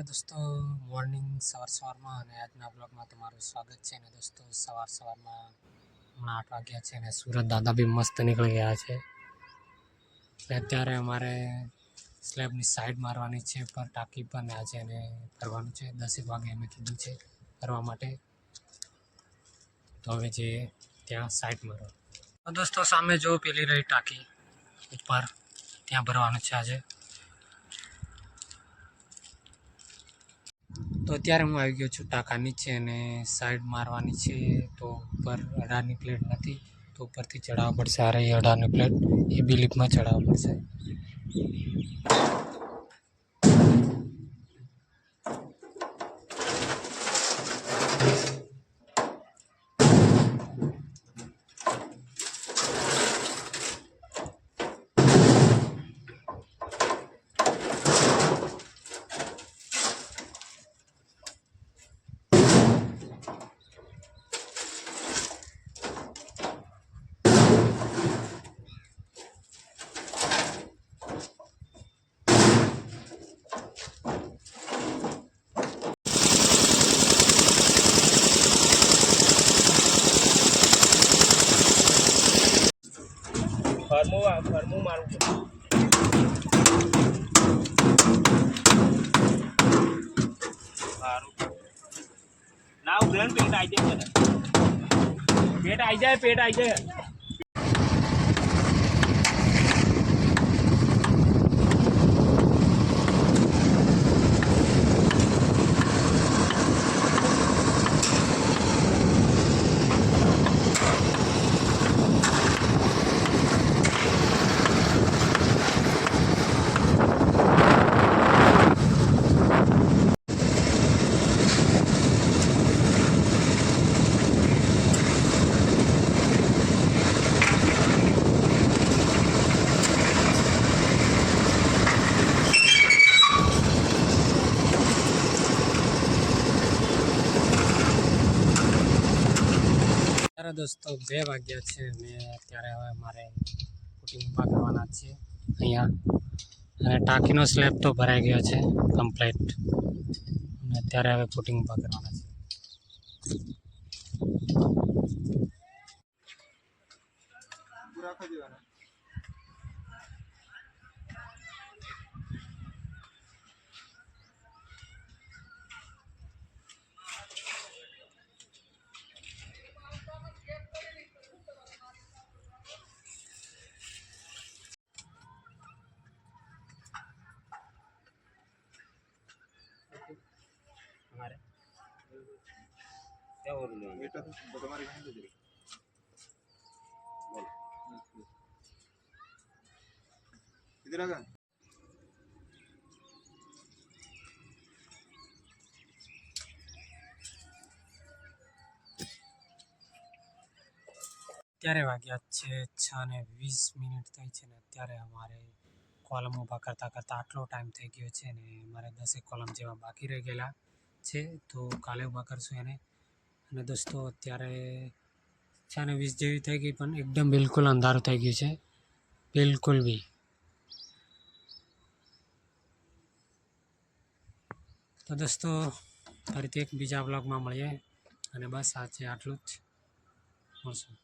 दोस्तों मॉर्निंग सवार में आजना ब्लॉग में तमारू स्वागत है ने दोस्तों सवार में हमारा 8 वाग्या है ने सूरज दादा भी मस्त निकल गया है। अत्यारे अमारे स्लेबनी साइड मारवानी है पर टाकी पर ने आज ने फरवानुं छे 10 वागे अमे कीधुं छे फरवा माटे। तो हवे जे त्यां साइड मारवा तो दोस्तों सामे जो पेली रही टाकी ऊपर त्यां भरवानुं छे आज। तो अत्यारे हूँ आई गयो छूँ टाका नीचे ने साइड मारवानी छे। तो ऊपर 18 प्लेट नथी तो ऊपरथी चढ़ाववा पड़शे। आ रही 18 प्लेट ए बी लिफ्ट में चढ़ाववा पड़शे। फरमू मारू ना उगलन पेट आई जाए दोस्तों 2 वाग्या है ने अत्यारे हवे मारे फूटिंग ऊभा करवाना छे अहींया अने टाकीनो स्लेब तो भराई गयो छे कम्प्लीट अने अत्यारे हवे फूटिंग ऊभा करवाना छे। पूरा कर देवाना हमारे क्या हो रहा है बेटा तो तुम्हारी बहन दे बोल इधर आगा अत्यारे वाग्या छे 6:20 थई छे ने अत्यारे अमारे कॉलम ऊभा करता करता आटलो टाइम थई गयो छे ने मारे 10 कॉलम जेवा बाकी रही गेला छे तो काले ऊभा करशुं एने। अने दोस्तों अत्यारे 6:20 जेवी थई गई पण एकदम बिल्कुल अंधारू थई गयुं छे बिल्कुल भी। तो दोस्तों फरीथी एक बीजा ब्लॉग में मळीए अने बस आज आटલું જ મળશું।